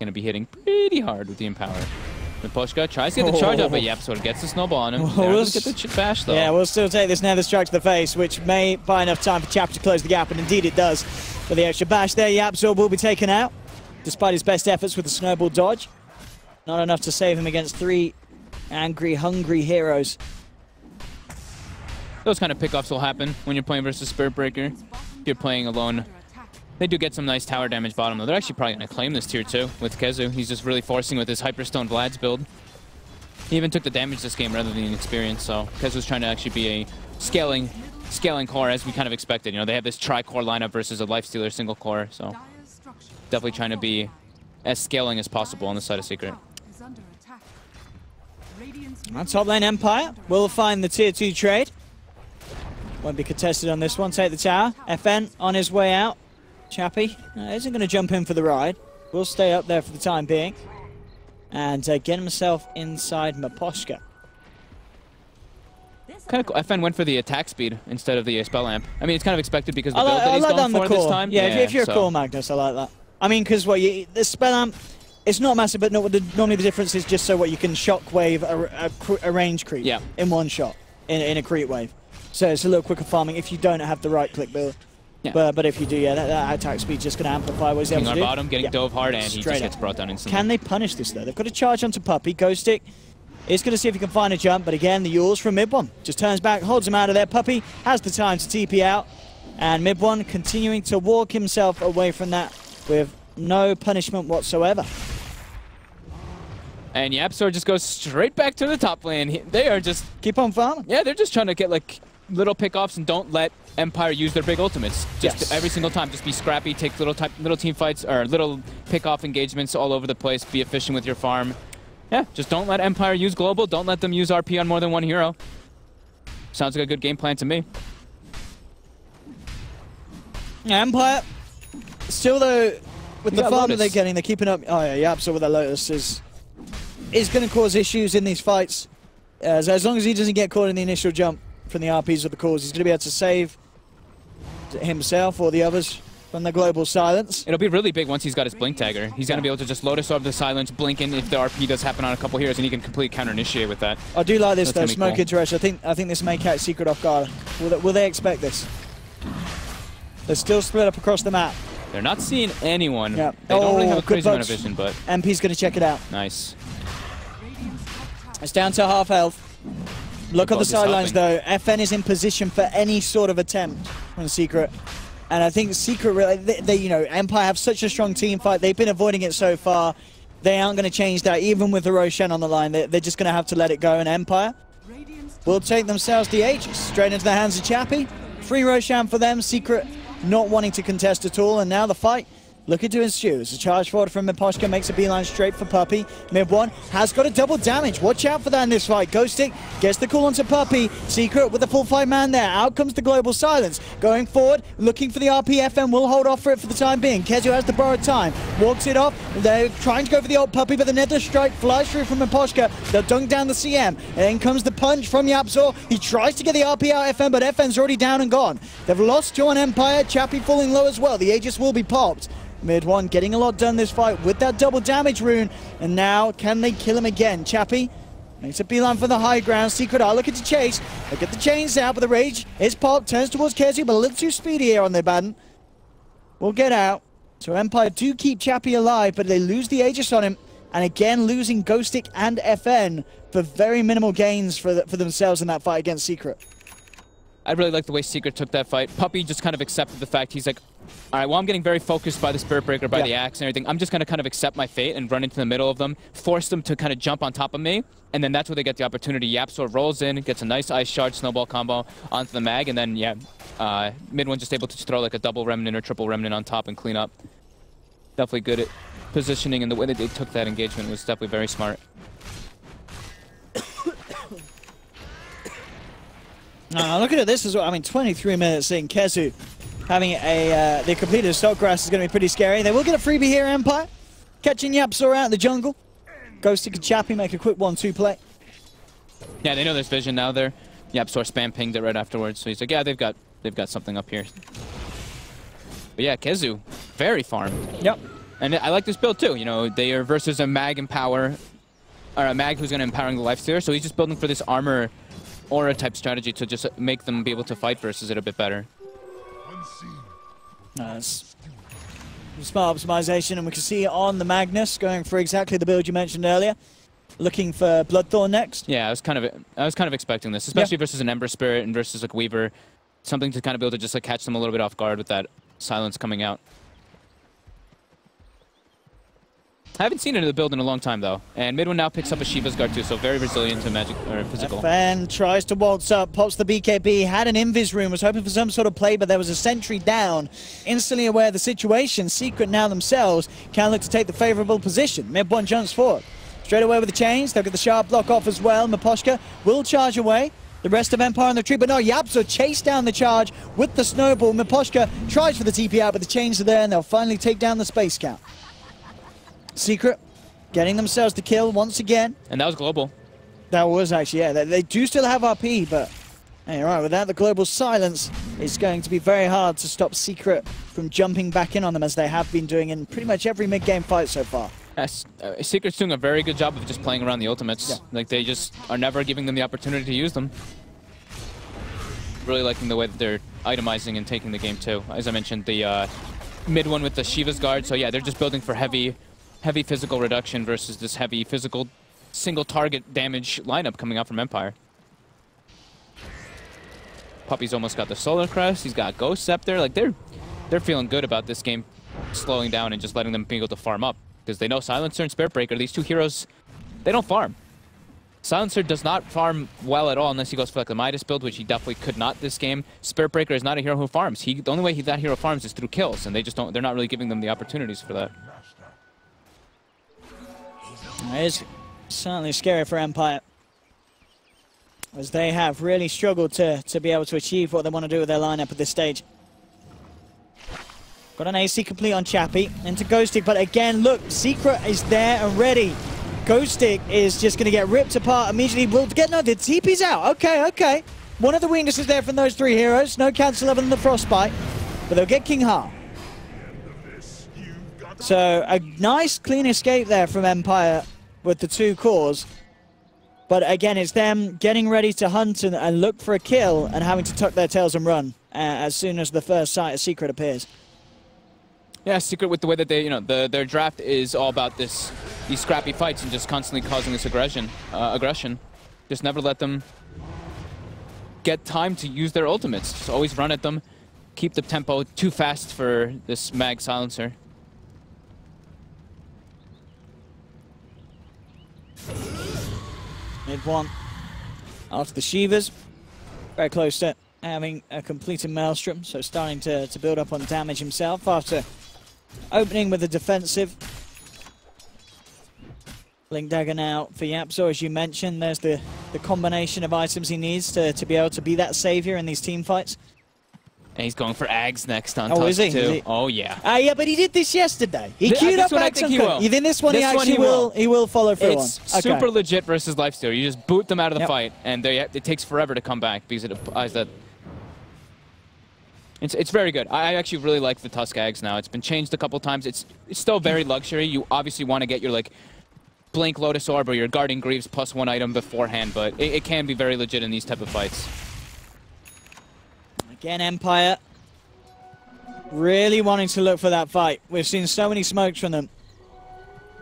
Gonna be hitting pretty hard with the Empower. Maposhka tries to get the charge up, but YapzOr gets the snowball on him. We'll get the bash, though. Yeah, we'll still take this Nether Strike to the face, which may buy enough time for Chappy to close the gap, and indeed it does. With the extra bash there, YapzOr will be taken out, despite his best efforts with the snowball dodge. Not enough to save him against 3 angry, hungry heroes. Those kind of pickoffs will happen when you're playing versus Spirit Breaker. If you're playing alone, they do get some nice tower damage bottom, though. They're actually probably going to claim this tier 2 with KheZu. He's just really forcing with his Hyperstone Vlad's build. He even took the damage this game rather than experience, so KheZu's trying to actually be a scaling core as we kind of expected. You know, they have this tri-core lineup versus a Lifestealer single core, so definitely trying to be as scaling as possible on the side of Secret. On top lane, Empire will find the tier 2 trade. Won't be contested on this one. Take the tower. FN on his way out. Chappy isn't going to jump in for the ride. Will stay up there for the time being. And get himself inside Maposhka. Kind of cool. FN went for the attack speed instead of the spell lamp. I mean, it's kind of expected because of the build that he's going for this time. Yeah, if you're a core Magnus, I like that. I mean, because the spell amp, it's not massive, but normally the difference is just so you can shockwave a range creep in one shot in a creep wave. So it's a little quicker farming if you don't have the right click build. Yeah. But if you do, yeah, that attack speed just going to amplify what he's able to do. Bottom, getting dove hard, and he just gets brought down instantly. Can they punish this, though? They've got to charge onto Puppey. Ghostic is going to see if he can find a jump, but again, the Yules from mid one. Just turns back, holds him out of there. Puppey has the time to TP out, and mid one continuing to walk himself away from that with no punishment whatsoever. And YapzOr just goes straight back to the top lane. They are just... Keep on farming. Yeah, they're just trying to get, like, little pickoffs and don't let Empire use their big ultimates. Just every single time, just be scrappy, take little team fights or little pick-off engagements all over the place, be efficient with your farm. Yeah, just don't let Empire use global, don't let them use RP on more than one hero. Sounds like a good game plan to me. Empire, still though, with the farm that they're getting, they're keeping up. Oh yeah, YapzOr with that Lotus is going to cause issues in these fights. As long as he doesn't get caught in the initial jump from the RPs or the calls, he's going to be able to save himself or the others from the global silence. It'll be really big once he's got his blink tagger. He's going to be able to just Lotus Orb the silence, blink in if the RP does happen on a couple heroes, and he can completely counter-initiate with that. I do like this though, smoke interaction. I think this may catch Secret off guard. Will they expect this? They're still split up across the map. They're not seeing anyone. Yeah. They don't really have a crazy amount of vision, but... MP's going to check it out. Nice. It's down to half health. Look on the sidelines though. FN is in position for any sort of attempt on Secret. And I think Secret, they you know, Empire have such a strong team fight. They've been avoiding it so far. They aren't going to change that, even with the Roshan on the line. They're just going to have to let it go. And Empire will take themselves the Aegis straight into the hands of Chappie. Free Roshan for them. Secret not wanting to contest at all. And now the fight looking to ensue. As a charge forward from Miposhka makes a beeline straight for Puppey. Mid one has got a double damage. Watch out for that in this fight. Ghostic gets the call onto Puppey. Secret with a full 5-man there. Out comes the global silence. Going forward, looking for the RPFM. Will hold off for it for the time being. KheZu has the borrowed time. Walks it off. They're trying to go for the old Puppey, but the nether strike flies through from Miposhka. They'll dunk down the CM. And then comes the punch from YapzOr. He tries to get the RP out FM, but FN's already down and gone. They've lost to an Empire. Chappie falling low as well. The Aegis will be popped. Mid one getting a lot done this fight with that double damage rune. And now, can they kill him again? Chappie makes a beeline for the high ground. Secret are looking to chase. They get the chains out, but the rage is popped. Turns towards KheZu, but a little too speedy here on their Baden. Will get out. So Empire do keep Chappie alive, but they lose the Aegis on him. And again, losing Ghostic and FN for very minimal gains for themselves in that fight against Secret. I really like the way Secret took that fight. Puppey just kind of accepted the fact. He's like, all right, well, I'm getting very focused by the Spirit Breaker, by the axe and everything. I'm just going to kind of accept my fate and run into the middle of them, force them to kind of jump on top of me, and then that's where they get the opportunity. YapzOr rolls in, gets a nice Ice Shard snowball combo onto the mag, and then, mid one just able to throw like a double Remnant or triple Remnant on top and clean up. Definitely good at positioning, and the way that they took that engagement was definitely very smart. Looking at this as well, I mean, 23 minutes in, KheZu having they completed a stock grass is going to be pretty scary. They will get a freebie here, Empire. Catching YapzOr out in the jungle. Ghostic and Chappie make a quick 1-2 play. Yeah, they know there's vision now there. YapzOr spam pinged it right afterwards, so he's like, yeah, they've got something up here. But yeah, KheZu, very farmed. Yep. And I like this build too. You know, they are versus a mag empower, or a mag who's going to empowering the lifestealer, so he's just building for this armor aura type strategy to just make them be able to fight versus it a bit better. Nice. Smart optimization, and we can see on the Magnus going for exactly the build you mentioned earlier. Looking for Bloodthorn next. Yeah, I was kind of expecting this, especially versus an Ember Spirit and versus like Weaver. Something to kind of be able to just like catch them a little bit off guard with that silence coming out. I haven't seen it in the build in a long time, though. And mid one now picks up a Shiva's Guard, too, so very resilient to magic or physical. FN tries to waltz up, pops the BKB, had an Invis room, was hoping for some sort of play, but there was a sentry down. Instantly aware of the situation, Secret now themselves can look to take the favorable position. Mid one jumps forward. Straight away with the chains, they'll get the sharp block off as well. Miposhka will charge away. The rest of Empire on the tree, but no, YapzOr chase down the charge with the snowball. Miposhka tries for the TP out, but the chains are there, and they'll finally take down the space count. Secret getting themselves the kill once again. And that was global. That was actually, yeah. They do still have RP, but hey, right, without the global silence, it's going to be very hard to stop Secret from jumping back in on them as they have been doing in pretty much every mid-game fight so far. Yes, Secret's doing a very good job of just playing around the ultimates. Yeah. Like, they just are never giving them the opportunity to use them. really liking the way that they're itemizing and taking the game too. As I mentioned, the mid one with the Shiva's guard. So yeah, they're just building for heavy physical reduction versus this heavy physical single target damage lineup coming out from Empire. Puppey's almost got the Solar Crest. He's got Ghost Scepter. Like they're feeling good about this game slowing down and just letting them be able to farm up, because they know Silencer and Spirit Breaker, these two heroes, they don't farm. Silencer does not farm well at all unless he goes for like the Midas build, which he definitely could not this game. Spirit Breaker is not a hero who farms. The only way that hero farms is through kills, and they're not really giving them the opportunities for that. It is certainly scary for Empire, as they have really struggled to be able to achieve what they want to do with their lineup at this stage. Got an AC complete on Chappie into Ghostic, but again, look, Secret is there and ready. Ghostic is just going to get ripped apart immediately. We'll get no, the TP's out. Okay. One of the weaknesses there from those three heroes. No cancel other than the Frostbite, but they'll get King Ha. So a nice clean escape there from Empire with the two cores. But again, it's them getting ready to hunt and look for a kill and having to tuck their tails and run as soon as the first sight of Secret appears. Yeah, Secret with the way that they, their draft is all about these scrappy fights and just constantly causing this aggression. Just never let them get time to use their ultimates. Just always run at them, keep the tempo too fast for this Mag Silencer. Mid one after the Shivas, very close to having a completed Maelstrom, so starting to build up on damage himself after opening with a defensive. Blink Dagger now for YapzOr, as you mentioned. There's the combination of items he needs to be able to be that savior in these team fights. And he's going for Ags next on Tusk too. Is he? Oh yeah. Yeah, but he did this yesterday. He queued up Ags on Cook. You think this one he will follow through on? It's super legit versus Lifesteal. You just boot them out of the fight, and it takes forever to come back because it applies that. It's very good. I actually really like the Tusk Ags now. It's been changed a couple times. It's still very luxury. You obviously want to get your like Blink Lotus Orb or your Guarding Greaves +1 item beforehand, but it can be very legit in these type of fights. Again, Empire really wanting to look for that fight. We've seen so many smokes from them,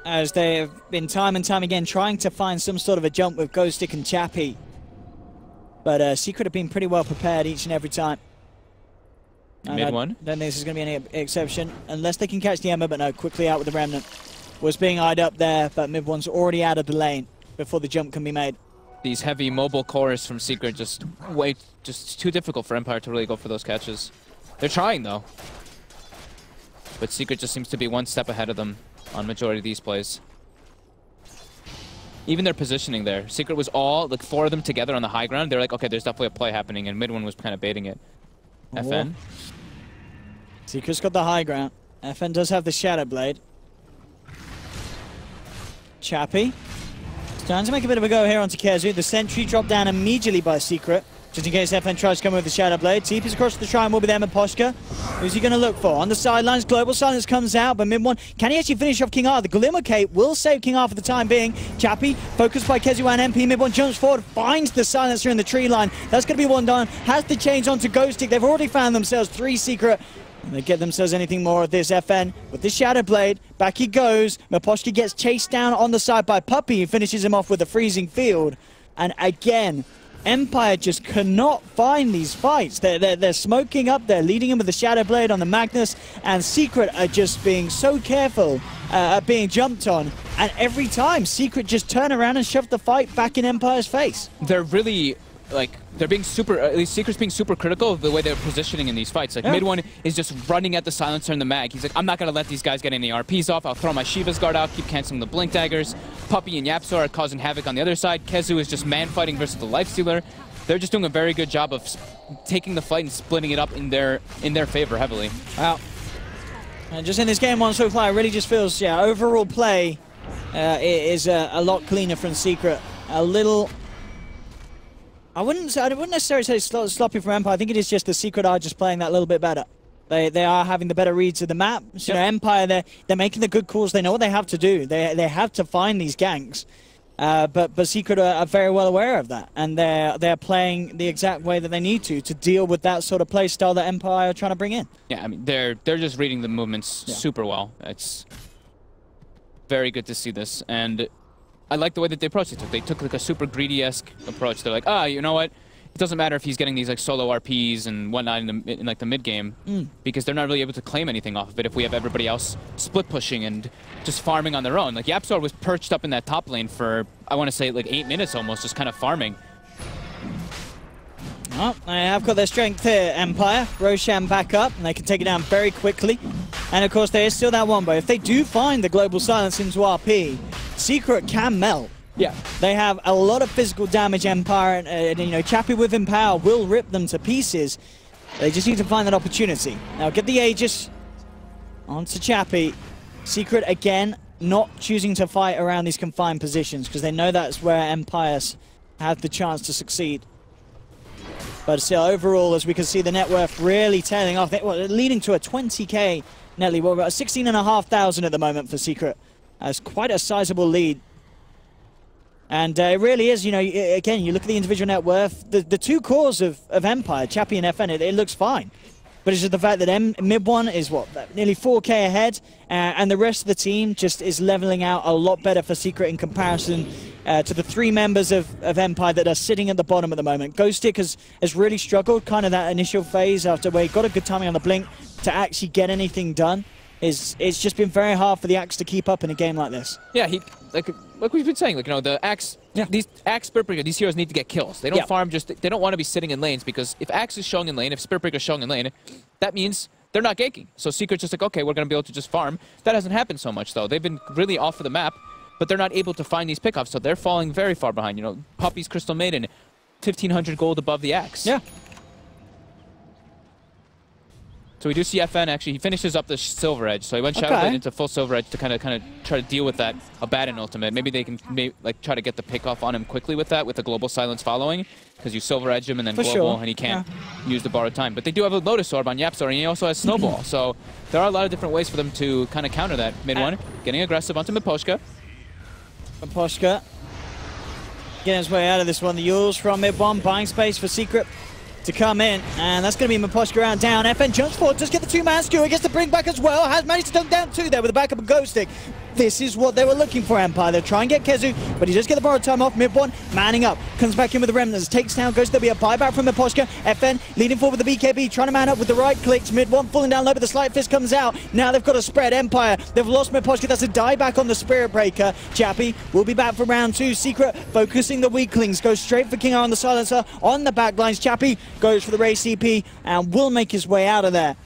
as they have been time and time again trying to find some sort of a jump with Ghostic and Chappie. But Secret have been pretty well prepared each and every time. Mid one. Don't think this is going to be any exception, unless they can catch the Ember, but no, quickly out with the Remnant. Was being eyed up there, but mid one's already out of the lane before the jump can be made. These heavy mobile cores from Secret just too difficult for Empire to really go for those catches. They're trying though, but Secret just seems to be one step ahead of them on majority of these plays. Even their positioning there, Secret was all like 4 of them together on the high ground. They're like, okay, there's definitely a play happening, and mid one was kind of baiting it. Oh. FN. Secret's got the high ground. FN does have the Shadow Blade. Chappie. Trying to make a bit of a go here onto KheZu. The sentry dropped down immediately by Secret, just in case FN tries to come with the Shadow Blade. TP's across the Shrine will be there with Poshka. Who's he going to look for? On the sidelines, Global Silence comes out, but mid one, can he actually finish off King R? The Glimmer Cape will save King R for the time being. Chappie, focused by KheZu and MP. Mid one jumps forward, finds the Silencer in the tree line. That's going to be one done. Has the chains onto Ghostic. They've already found themselves 3 Secret. And they get themselves anything more of this. FN with the Shadow Blade. Back he goes. Maposhka gets chased down on the side by Puppey, who finishes him off with a freezing field. And again, Empire just cannot find these fights. They're smoking up. They're leading him with the Shadow Blade on the Magnus. And Secret are just being so careful at being jumped on. And every time, Secret just turn around and shove the fight back in Empire's face. They're really... they're being super, at least Secret's being super critical of the way they're positioning in these fights. Like, mid one is just running at the Silencer and the Mag. He's like, I'm not going to let these guys get any RPs off. I'll throw my Shiva's Guard out, keep canceling the Blink Daggers. Puppey and YapzOr are causing havoc on the other side. KheZu is just man-fighting versus the Lifestealer. They're just doing a very good job of taking the fight and splitting it up in their favor heavily. Wow. And just in this game one so far, it really just feels, overall play is a lot cleaner from Secret. A little... I wouldn't necessarily say sloppy from Empire. I think it is just the Secret are just playing that little bit better. They are having the better reads of the map. So, Empire, they're making the good calls. They know what they have to do. They have to find these ganks. But Secret are very well aware of that, and they're playing the exact way that they need to deal with that sort of play style that Empire are trying to bring in. Yeah, I mean they're just reading the movements super well. It's very good to see this, and I like the way that they approached it. They took like a super greedy-esque approach. They're like, you know what? It doesn't matter if he's getting these like solo RPs and whatnot in like the mid game, because they're not really able to claim anything off of it if we have everybody else split pushing and just farming on their own. Like YapzOr was perched up in that top lane for, I want to say, like 8 minutes almost, just kind of farming. Well, they have got their strength here, Empire. Roshan back up, and they can take it down very quickly. And of course, there is still that wombo. If they do find the global silence into RP, Secret can melt. Yeah, they have a lot of physical damage, Empire, and you know, Chappie with Empower will rip them to pieces. They just need to find that opportunity. Now get the Aegis onto Chappie. Secret, again, not choosing to fight around these confined positions, because they know that's where Empires have the chance to succeed. But still, overall, as we can see, the net worth really tailing off, leading to a 20k net lead. Well, about 16,500 at the moment for Secret. That's quite a sizable lead. And it really is, you know, again, you look at the individual net worth, the two cores of Empire, Chappie and FN, it looks fine. But it's just the fact that mid one is, what, nearly 4k ahead, and the rest of the team just is leveling out a lot better for Secret in comparison to the 3 members of Empire that are sitting at the bottom at the moment. Ghostic has really struggled, kind of that initial phase after where he got a good timing on the blink to actually get anything done. It's just been very hard for the Axe to keep up in a game like this. Yeah, like we've been saying, like, you know, the Axe, these Axe Spiritbreaker, these heroes need to get kills. They don't farm they don't want to be sitting in lanes, because if Axe is showing in lane, if Spiritbreaker is showing in lane, that means they're not ganking. So Secret's just like, okay, we're going to be able to just farm. That hasn't happened so much, though. They've been really off of the map, but they're not able to find these pickoffs, so they're falling very far behind. You know, Puppey's Crystal Maiden, 1,500 gold above the Axe. Yeah. So we do see FN actually, he finishes up the Silver Edge, so he went Shadow Blade into full Silver Edge to kind of try to deal with that Abaddon ultimate. Maybe they can like try to get the pick off on him quickly with that, with the global silence following, because you Silver Edge him and then global, and he can't use the borrowed time. But they do have a Lotus Orb on YapzOr, and he also has Snowball, so there are a lot of different ways for them to kind of counter that mid one. Getting aggressive onto Miposhka. Miposhka getting his way out of this one. The Yules from mid one, buying space for Secret to come in, and that's going to be Miposhka around down. FN jumps forward, just get the 2-man skewer, gets the bring back as well, has managed to dunk down 2 there with the backup of Ghostic. This is what they were looking for, Empire. They'll try and get KheZu, but he does get the borrowed time off. Mid one, manning up, comes back in with the Remnants, takes down Ghost. There'll be a buyback from Miposhka. FN leading forward with the BKB, trying to man up with the right clicks. Mid one, falling down low, but the Slight Fist comes out. Now they've got a spread. Empire, they've lost Miposhka. That's a die back on the Spirit Breaker. Chappie will be back for round 2. Secret focusing the weaklings, goes straight for King on the silencer on the backlines. Chappie goes for the race CP and will make his way out of there.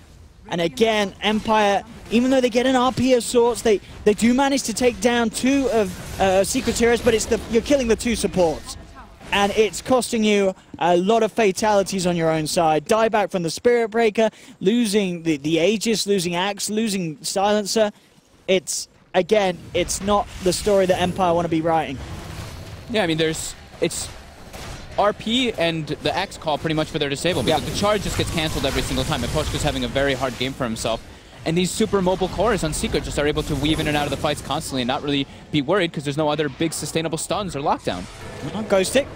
And again, Empire, even though they get an RP of sorts, they do manage to take down 2 of Secret's heroes, but you're killing the 2 supports. And it's costing you a lot of fatalities on your own side. Die back from the Spirit Breaker, losing the Aegis, losing Axe, losing Silencer. It's not the story that Empire want to be writing. Yeah, I mean, it's RP and the Axe call pretty much for their disable, because the charge just gets cancelled every single time. And Miposhka's having a very hard game for himself. And these super mobile cores on Secret just are able to weave in and out of the fights constantly and not really be worried, because there's no other big sustainable stuns or lockdown. Ghostic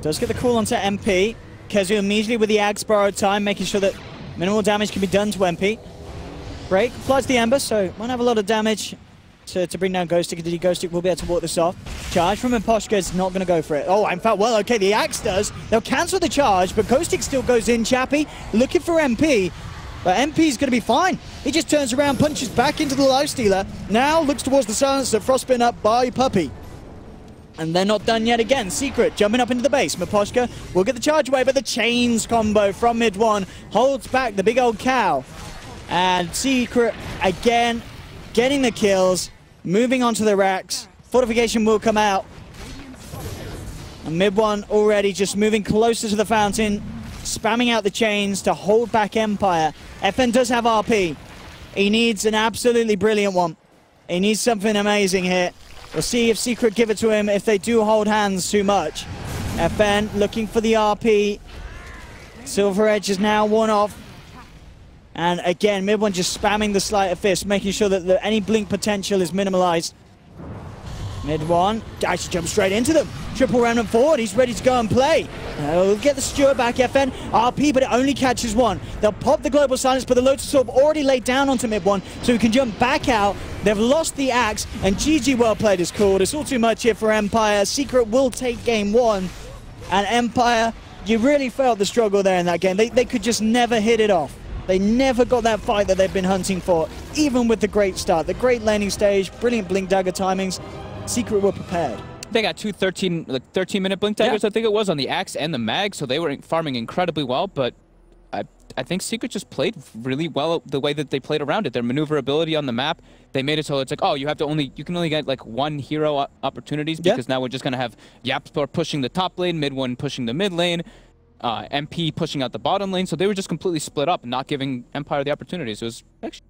does get the call onto MP. KheZu immediately with the Axe borrowed time, making sure that minimal damage can be done to MP. Break, applies the Ember, so won't have a lot of damage to bring down Ghostic. Ghostic will be able to walk this off. Charge from Miposhka is not going to go for it. Oh, in fact, well, okay, the Axe does. They'll cancel the charge, but Ghostic still goes in. Chappie looking for MP, but MP's going to be fine. He just turns around, punches back into the Lifestealer. Now looks towards the silencer, frostbitten up by Puppey. And they're not done yet again. Secret jumping up into the base. Miposhka will get the charge away, but the chains combo from mid one holds back the big old cow. And Secret again getting the kills, moving on to the racks. Fortification will come out. And mid one already just moving closer to the fountain, spamming out the chains to hold back Empire. FN does have RP. He needs an absolutely brilliant one. He needs something amazing here. We'll see if Secret give it to him if they do hold hands too much. FN looking for the RP. Silver Edge is now one off. And again, mid one just spamming the Sleight of Fist, making sure that any blink potential is minimalized. Mid one, actually jumps straight into them. Triple remnant forward, he's ready to go and play. We'll get the Stewart back, FN. RP, but it only catches one. They'll pop the global silence, but the Lotus Orb already laid down onto mid one, so he can jump back out. They've lost the axe, and GG well played is called. It's all too much here for Empire. Secret will take game one, and Empire, you really felt the struggle there in that game. They could just never hit it off. They never got that fight that they've been hunting for, even with the great start. The great laning stage, brilliant blink dagger timings. Secret were prepared. They got two 13-minute blink daggers, I think it was, on the axe and the mag, so they were farming incredibly well, but I think Secret just played really well the way that they played around it. Their maneuverability on the map, they made it so it's like, oh, you can only get like one hero opportunities, because now we're just going to have YapzOr pushing the top lane, mid one pushing the mid lane, MP pushing out the bottom lane, so they were just completely split up and not giving Empire the opportunities. It was actually